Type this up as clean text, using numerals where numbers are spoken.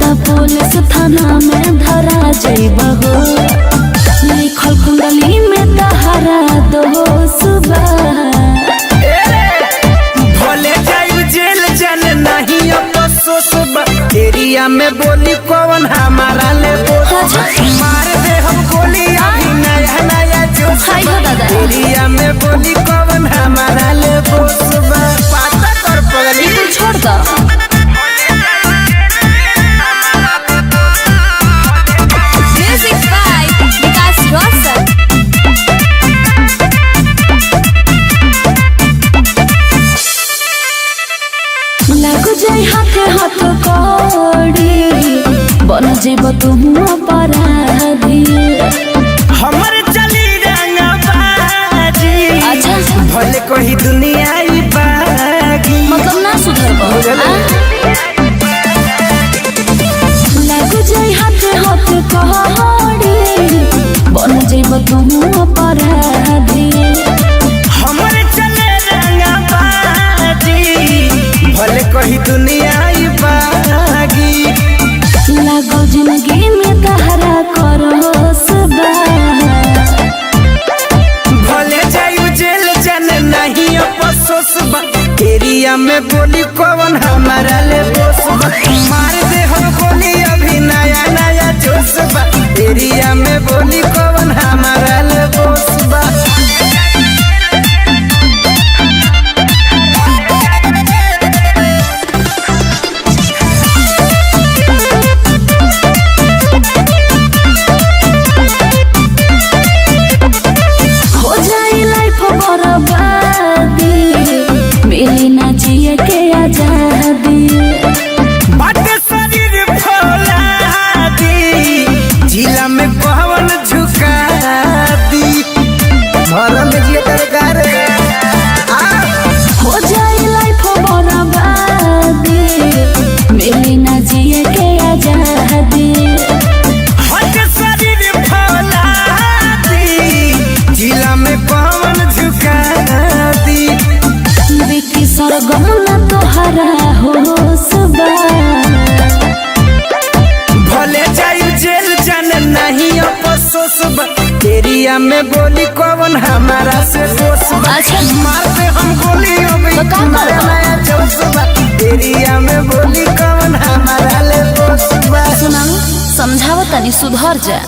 लगता पुलिस थाना में धरा जइबा हो। लिखल कुंडली में तहरा दोसबा। भले जाई जेल जाने नहीं अफसोस बा। एरिया में बोली कौन हमारा ले मार दे हम गोली अभी नया नया जोश बा। एरिया में बोली कौन हमारा ले बोसबा। पाता कर पगली तू छोड़ दो। म्यूजिक बाय विकास रोशन। लागो जाय हाथे हाथ कड़ी बन जेब तुम अपराधी। हमर चली रंगबाजी। अच्छा भले कोई दुनिया ही बागी। मतलब ना सुधरबा। लागो जाय हाथे हाथ कड़ी बन जेब तुम अपराधी। हमर चले रंगबाजी। भले कोई दुनिया ही बागी। लागो जिंदगी में तहरा करसबा। भले जायू जेल जाने नहीं अफसोस बा। एरिया में बोली कौन हमारा ले बोसबा। मार दे हम गोली अभी नया नया जोश बा। एरिया में बोली कौन हमारा ले बोसबा। हो जाई लाइफ बर्बादी मिली ना जिए के आजादी। बाटे शरीर फौला दी जिला में पवन झुका दी। भरम जिए दरकार हो जाई लाइफ बर्बादी मिली ना जिए के आजादी। हट शरीर फौला दी जिला में पवन झुका दी। विकी सरगम ना तोहरा होसबा। भले जायू जेल जाने नहीं अफसोस बा। एरिया में बोली कौन हमारा से दोस्त बा। अच्छा। मार दे हम गोली अभी तो का नया करबा? नया जोश बा। एरिया में बोली कौन हमारा ले दोस्त बा। सुना समझावतनी सुधर जा।